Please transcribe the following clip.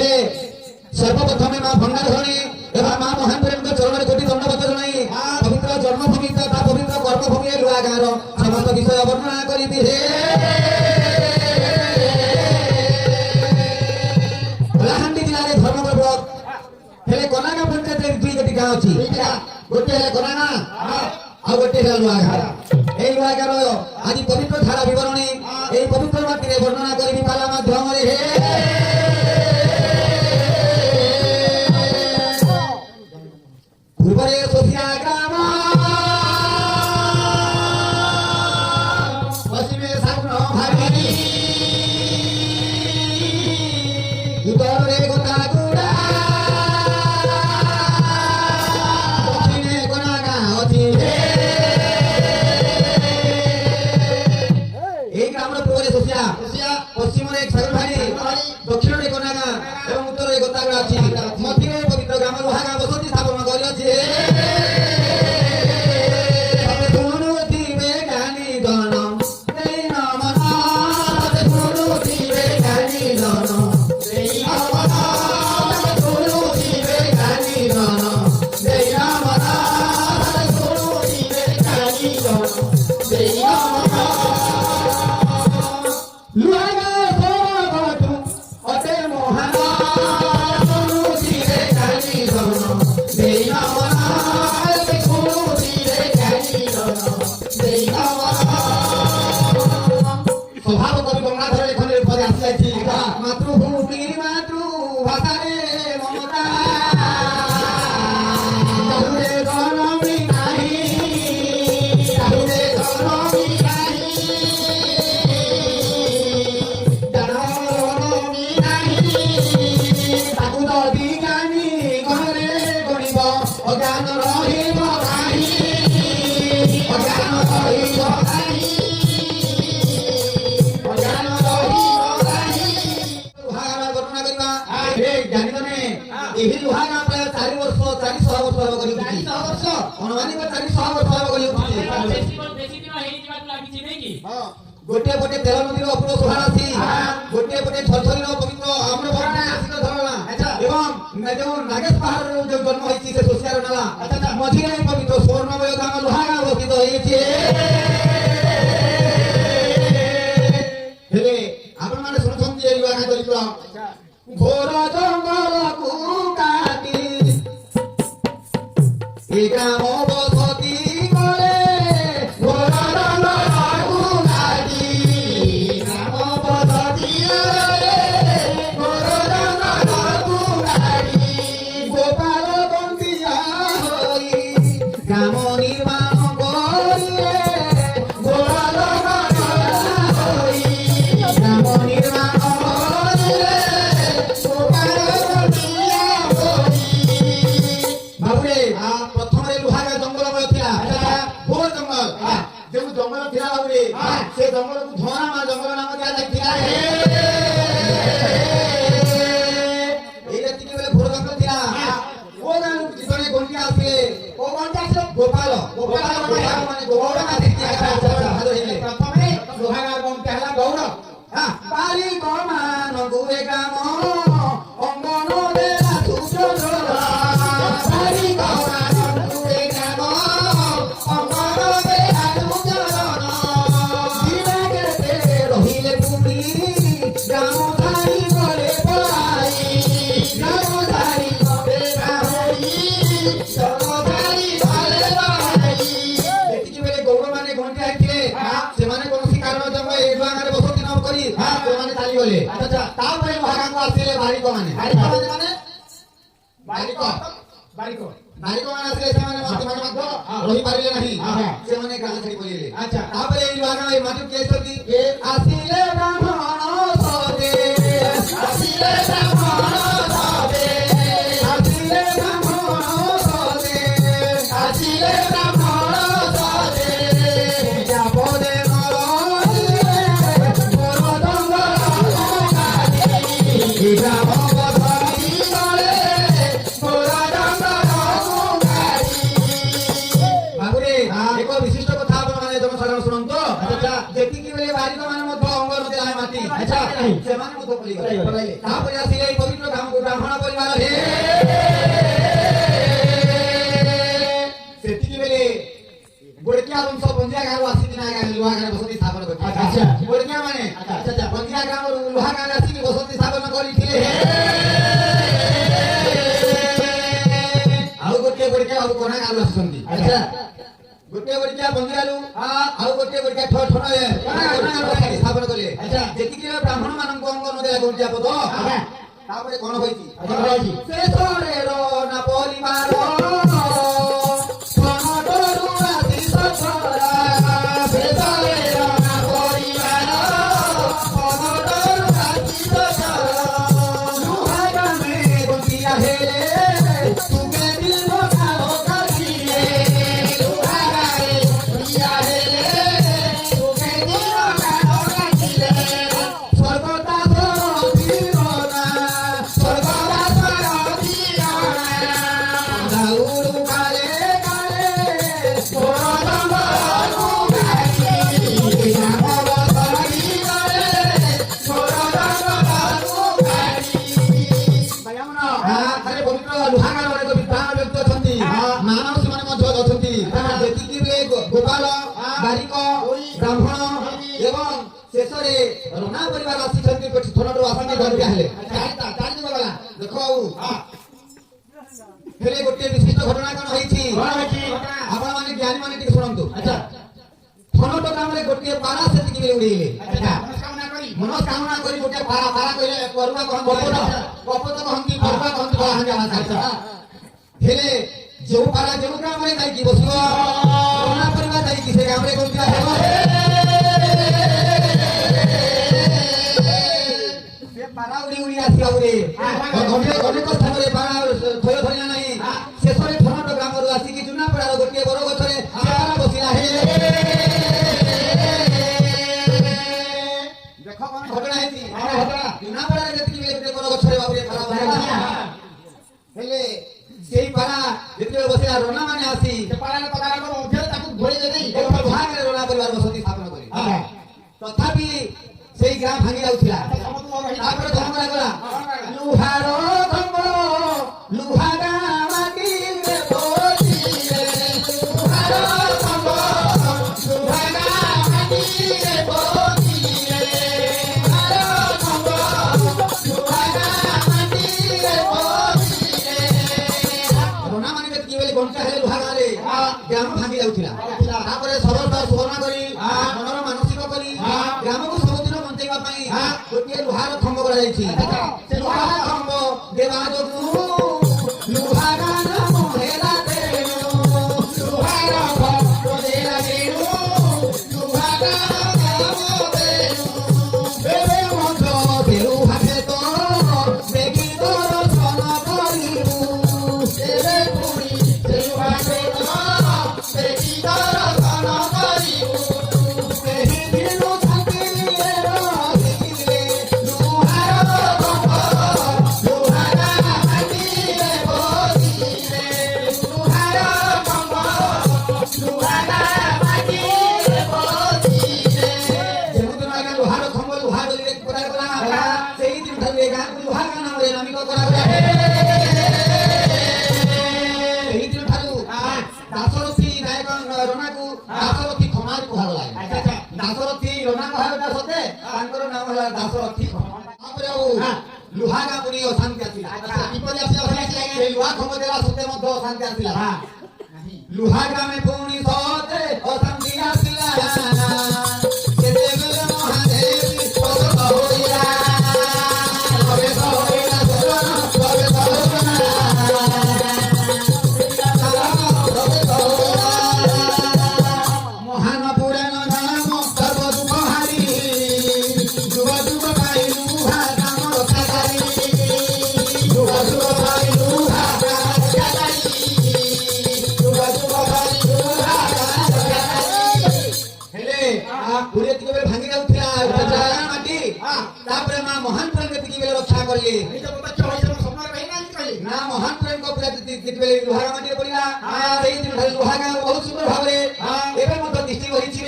हेले सर्वप्रथमे मां भंडारधरणी एवं मां महेंद्रଙ୍କ ଚରଣରେ କୋଟି ଦଣ୍ଡବତ ଜଣାଇ ପବିତ୍ର ଜନ୍ମଭୂମି ତଥା ପବିତ୍ର କର୍ମଭୂମି ଲୁହା ଗାଁର ସମସ୍ତ ବିଷୟ ବର୍ଣ୍ଣନା କରିବି ହେ କଳାହାଣ୍ଡି ଜିଲ୍ଲାରେ ଧର୍ମଗଡ଼ ବ୍ଲକ ହେଲେ କନାଗାଁ ପଞ୍ଚାୟତରେ ଦୁଇଟି ଗାଁ ଅଛି ଗୋଟେ ହେଲା କନାଗାଁ ଆଉ ଗୋଟେ ହେଲା ଲୁହା ଗାଁ এই লুହା ଗାଁର ଆଜି ପବିତ୍ର ଧାରା ବିବରଣୀ এই ପବିତ୍ର ମାଟିରେ ବର୍ଣ୍ଣନା କରିବି ପାଲା ମାଧ୍ୟମରେ ହେ पूर्वरे सोसिया ग्राम पश्चिमे सागुन भागी उत्तरे गोतागुड़ा दक्षिणे कोनागाँ अछि এই গ্রামর পূর্বরে সোসিয়া পশ্চিমরে সাগর ভাগি দক্ষিণরে কোনাগাঁ এবং উত্তরে গোতাগড়া আছে মধ্যে পবিত্র গ্রাম লুহাগাঁ বসতি স্থাপন করিয়াছে स्वभाव कवि गंगाधर लेखन पद आसी मातृभूमि मातृभाषा ममता अज्ञान रहिब ଏହି ଲୁହାଗାଁ ପ୍ରାୟ 4 ବର୍ଷ 400 ବର୍ଷ ହେବ କରି 400 ବର୍ଷ ଅନୁମାନିକ 400 ବର୍ଷ ହେବ କରି ବେଶୀ ଦିନ ହେଇ ଯିବାକୁ ଲାଗିଛି ନାଇଁ କି ଗୋଟିଏ ପଟେ ତେଲ ନଦୀର ଅପୂର୍ବ ଶୋଭା ଅଛି ଗୋଟିଏ ପଟେ ଝରଝରିର ପବିତ୍ର ଆମର ବର୍ଣ୍ଣାସିତ ଝରଣା ଏବଂ ଯେଉଁ ନାଗେଶ ପାହାଡ଼ର ଯେଉଁ ଜନ୍ମ ହୋଇଛି ସେ ସୋସିଆର ନାଲା ମଝିରେ ପବିତ୍ର ସ୍ୱର୍ଣ୍ଣମୟ ଗ୍ରାମ ଲୁହାଗାଁ ଅବସ୍ଥିତ ହୋଇଛି ହେଲେ ଆପଣମାନେ ଶୁଣୁଛନ୍ତି ଏ ଲୁହାଗାଁ ଚରିତ୍ର ଘୋର ଜଙ୍ଗଲକୁ କାଟି ଏ ଗ୍ରାମ ବସତି କଲେ ଘୋର ଜଙ୍ଗଲକୁ କାଟି ଗ୍ରାମ ବସତି କଲେ ଘୋର ଜଙ୍ଗଲକୁ କାଟି ଗୋପାଳ ବନ୍ଦିଆ ହୋଇ ଗ୍ରାମ ନିର୍ମାଣ କରିଲେ ଘୋର ଜଙ୍ଗଲ ହୋଇ ଗ୍ରାମ ନିର୍ମାଣ प्रथम लुहागाँ जंगलमय थिला घोर जंगल जो जंगल थिला बाबूरे से जंगल को धोना मा जंगल नाम दिया जाइथिला ए जति के बेले घोर जंगल थिला ओ गाँ जितने गोंटी आसे ओ गोंटी आसे गोपाल माने गौड़ का दिया प्रथम लुहागाँ गोंटी हला गौड़ पाली गमान गुरे ग्राम अंगन देला सुचोरा पाली गमान गुरे ग्राम अंगन देला सुचोरा दिना के रहिले पुरी ग्राम धारी करे पलाई ग्राम धारी करे होई ग्राम धारी करे पलाई एतिकी बेले गौड़ माने घंटे आइथिले से माने कोनोसी कारण जब ए लुहागाँ बसति नाम करी ସେମାନେ ଚାଲି ଗଲେ ତାପରେ ଲୁହାଗାଁକୁ ଆସିଲେ ବାରିକ ମାନେ ବାରିକ ମାନେ ଆସିଲେ ସେମାନେ ମଧ୍ୟ ରହିପାରିଲେ ନାହିଁ ସେମାନେ ଗାଁ ଛାଡ଼ି ପଳେଇଲେ ତାପରେ ଏଇ ଲୁହାଗାଁ ଏଇ ମାଟି କିଏ ଆସିଛନ୍ତି ଆସିଲେ ବ୍ରାହ୍ମଣ ସଦେ ଆସିଲେ ବ୍ରାହ୍ମଣ ସଦେ ଆସିଲେ ବ୍ରାହ୍ମଣ ସଦେ ଆସିଲେ ବ୍ରାହ୍ମଣ ସଦେ ଯାପଦେ एक विशिष्ट कथा शुणु जी बारिक मान अंग नदी माटी ନାହିଁ। ସେମାନେ ମଧ୍ୟ ପଳେଇଗଲେ। ପଳାଇଲେ। ତାପରେ ଆସିଲେ ଏଇ ପବିତ୍ର ଗ୍ରାମକୁ ବ୍ରାହ୍ମଣ ପରିବାର ହେ ସେତିକି ବେଳେ ଗୋଡକିଆ ବଂଶ ବଞ୍ଜିଆ ଗାଁରୁ ଆସିକି ନା ଲୁହା ଗାଁରେ ବସତି ସ୍ଥାପନ ଆଚ୍ଛା। କରିଥିଲେ। ଗୋଡକିଆ ମାନେ ଆଚ୍ଛା। ବଞ୍ଜିଆ ଗାଁରୁ ଲୁହା ଗାଁରେ ଆସିକି ବସତି ସ୍ଥାପନ କରିଥିଲେ। ଆଉ ଗୋଟିଏ ଗୋଡକିଆ ଆଉ କଣା ଗାଁରୁ ଆସିଛନ୍ତି। ଆଚ୍ଛା। ଗୋଟିଏ ଗୋଡକିଆ ବଞ୍ଜିଆରୁ ଆଉ ଗୋଟିଏ ଗୋଡକିଆ ଠଣ ଗାଁରୁ ସ୍ଥାପନ କଲେ। ଆଚ୍ଛା। ଯେତିକି ବ୍ରାହ୍ମଣ ମାନଙ୍କୁ ଅଙ୍ଗ ନଦେଲା ଗୋଟିଆ ପଦ ଆଚ୍ଛା। ତାପରେ କଣ ହୋଇଛି? କଣ ହୋଇଛି? ଶେଷରେ ନା ପରିବାର ସମତରୁ ଆସି ସଫଳ। ଶେଷରେ ନା ପରିବାର ସମତରୁ ଆସି ସଫଳ। ଲୁହା ଗାମେ ବଞ୍ଚିଆ ହେଲେ ତୁମେ ଦିନ କାଳ କାଟିଲେ। ଲୁହା ଗାମେ ବଞ୍ଚିଆ ହେଲେ ତୁମେ ଦିନ କାଳ କାଟିଲେ। ସ୍ୱର୍ଗଦାସ ବୀରନା ସ୍ୱର୍ଗଦାସ ବୀରନା ଦାଉରୁ କାଳେ କାଳେ ସ୍ୱରଦମ୍ବରୁ କାଳେ ଆମର ସରି କାଳେ ସ୍ୱରଦମ୍ବରୁ କାଳେ। ଖାଲି ପବିତ୍ର ଲୁହାଗାର ଅନେକ ବିଦ୍ୱାନ ବ୍ୟକ୍ତି ଅଛନ୍ତି। ମାନବ ସେମାନେ ମଧ୍ୟ ଅଛନ୍ତି। ଯେତିକି ବେଳେ ଗୋପାଳ ବାରିକ ବ୍ରାହ୍ମଣ ଏବଂ ଶେଷରେ ରଣା ପରିବାର ଆସିଛନ୍ତି। ଥରଠୁ ଆସିକି ଗଣ୍ଡିଆ ହେଲେ ଚାରିଦିନ ଗଲା। ଦେଖ ଆଉ ହେଲେ ଗୋଟିଏ ବିଶିଷ୍ଟ ଘଟଣା କଣ ହେଇଛି? ଆପଣ ମାନେ ଜ୍ଞାନୀ ମାନେ ଟିକେ ଶୁଣନ୍ତୁ। ଆଚ୍ଛା। ଥନଟ ଗ୍ରାମରେ ଗୋଟିଏ ପାରା ସେତିକି ବେଳେ ଉଡେଇଲେ। ମନସ୍କାମନା କରି ଗୋଟିଏ ପାରା କହିଲେ ପରୁଆ କହନ୍ତି, ଗପତ କହନ୍ତି, ପରୁଆ କହନ୍ତି, କଳାହାଣ୍ଡିଆ ଭାଷା। ହେଲେ ଯୋଉ ପାରା ଯୋଉ ଗ୍ରାମରେ ଯାଇକି ବସିବ ରଣା ପରିବାର ଯାଇକି ସେ ଗ୍ରାମରେ ଗଣ୍ଡିଆ ହେବ। ପାରା ଉଡି ଉଡି ଆସିବା ଅନେକ ସ୍ଥାନରେ ପାରା ଥୟ ଧରିଲା ନାହିଁ। ଶେଷରେ ଥନଟ ଗ୍ରାମରୁ ଆସିକି ଜୁନାପଡାର ଗୋଟିଏ ବର ଗଛରେ ପାରା ବସିଲା। ଦେଖ କଣ ଘଟଣା ହେଇଛି। ଜୁନାପଡାରେ ଯେତିକି ଗୋଟେ ବର ଗଛରେ ବାବୁରେ ପାରା ବସିଲା। ହେଲେ ସେଇ ପାରା ଯେତେବେଳେ ବସିଲା ରଣା ମାନେ ଆସି ସେ ପାରାର ପଦାର ମଧ୍ୟରେ ତାକୁ ଘୋଡେଇ ଦେଇ ଭାଗରେ ରଣା ପରିବାର ବସତି ସ୍ଥାପନ କଲେ। ତଥାପି ସେଇ ଗାଁ ଭାଙ୍ଗି ଯାଉଥିଲା। ତାପରେ ଧର୍ମରା ଗଲା ଲୁହାର ଖମ୍ବ ଲୁହା ଗାଁ ମାଟିରେ ପୋତିଲେ। ଲୁହାର ଖମ୍ବ ଲୁହା ଗାଁ ମାଟିରେ ପୋତିଲେ। ଲୁହାର ଖମ୍ବ ଲୁହା ଗାଁ ମାଟିରେ ପୋତିଲେ। ରଣା ମାନେ ଯେତିକି ବେଳେ ବଞ୍ଚା ହେଲେ ଲୁହା ଗାଁରେ ଗ୍ରାମ ଭାଙ୍ଗି ଯାଉଥିଲା। ତାପରେ ସରଳତା ସୁବର୍ଣ୍ଣ କରି ମନର ମାନସିକ କରି ଗ୍ରାମକୁ ସବୁଦିନ ବଞ୍ଚେଇବା ପାଇଁ ଗୋଟିଏ ଲୁହାର ଖମ୍ବ କରାଯାଇଛି। ସେ ଲୁହାର ଖମ୍ବ ଦେବା ଯୋଗୁଁ ଲୁହା ଗାଁ ହେଲା ତେଣୁ ଲୁହାର ଖମ୍ବ ଦେଲା ତେଣୁ ଲୁହା ଗାଁ ତେଣୁ ଏବେ ମଧ୍ୟ ସେ ଲୁହା କ୍ଷେତ ଦେଖି ଦର୍ଶନ କରିବୁ। ଏବେ ପୁଣି ସେ ଲୁହା କ୍ଷେତ ଦେଖି ଦର୍ଶନ କରିବୁ। ସେହି ଦିନ ଶାନ୍ତିରେ ରହିଲେ ଲୁହାର ଖମ୍ବ ଲୁହା ଗାଁ ମାଟିରେ ପୋତିଲେ। ଲୁହାର ଖମ୍ବ ଲୁହା ଗାଁ ମାଟିରେ ପୋତିଲେ। ଯେଉଁଦିନ ଆଜ୍ଞା ଲୁହାର ଖମ୍ବ ଲୁହା ଡୋଲିରେ କରାଗଲା ସେଇ ଦିନ ଠାରୁ ଏ ଗାଁକୁ ଲୁହା ଗାଁ ନାମରେ ନାମିତ କରାଗଲା। ଏହି ଦିନ ଠାରୁ ଦାସରଥୀ ନାୟକ ରଣାକୁ ଦାସରଥୀ ଖମାର କୁହାଗଲା। ଦାସରଥୀ ରଣା କୁହାଗଲା ସତେ ତାଙ୍କର ନାମ ହେଲା ଦାସରଥୀ ଖମାର। ତାପରେ ଆଉ ଲୁହା ଗାଁ ପୁଣି ଅଶାନ୍ତି ଆସିଲା। କିପରି ଆସିଲା? ସେ ଲୁହା ଖମ୍ବ ଦେଲା ସତେ ମଧ୍ୟ ଅଶାନ୍ତି ଆସିଲା। ଲୁହା ଗ୍ରାମେ ପୁଣି ସତେ ଅଶାନ୍ତି ଆସିଲା। ସେତେବେଳେ ମହାଦେବୀ ପ୍ରଗଟ ହୋଇଲା। ପ୍ରବେଶ ହୋଇଲା ସୋଦନ, ପ୍ରବେଶ ହୋଇଲା। ମହାନ ପୁରାଣ ନାମ ସର୍ବ ଦୁଃଖ ହାରି ଯୁଗ ଯୁଗ ପାଇ ଲୁହା ଗ୍ରାମ ରକ୍ଷାକାରୀ। ଯୁଗ ଯୁଗ ପାଇ ଲୁହା ଗ୍ରାମ ରକ୍ଷାକାରୀ। ଯୁଗ ଯୁଗ ପାଇ ଲୁହା ଗ୍ରାମ ରକ୍ଷାକାରୀ। ହେଲେ ପୁରୀ ଏତିକି ବେଳେ ଭାଙ୍ଗି ଯାଉଥିଲା ମାଟି। ତାପରେ ମା ମହାନ ପ୍ରେମ ଏତିକି ବେଳେ ରକ୍ଷା କଲେ। ନା ମହାନ ପ୍ରେମଙ୍କ ପୁରା ଯେତେବେଳେ ଲୁହାର ମାଟିରେ ପଡ଼ିଲା ସେଇ ଦିନ ଲୁହା ଗାଁ ବହୁତ ସୁନ୍ଦର ଭାବରେ ଏବେ ମଧ୍ୟ ଦୃଷ୍ଟି କରିଛି।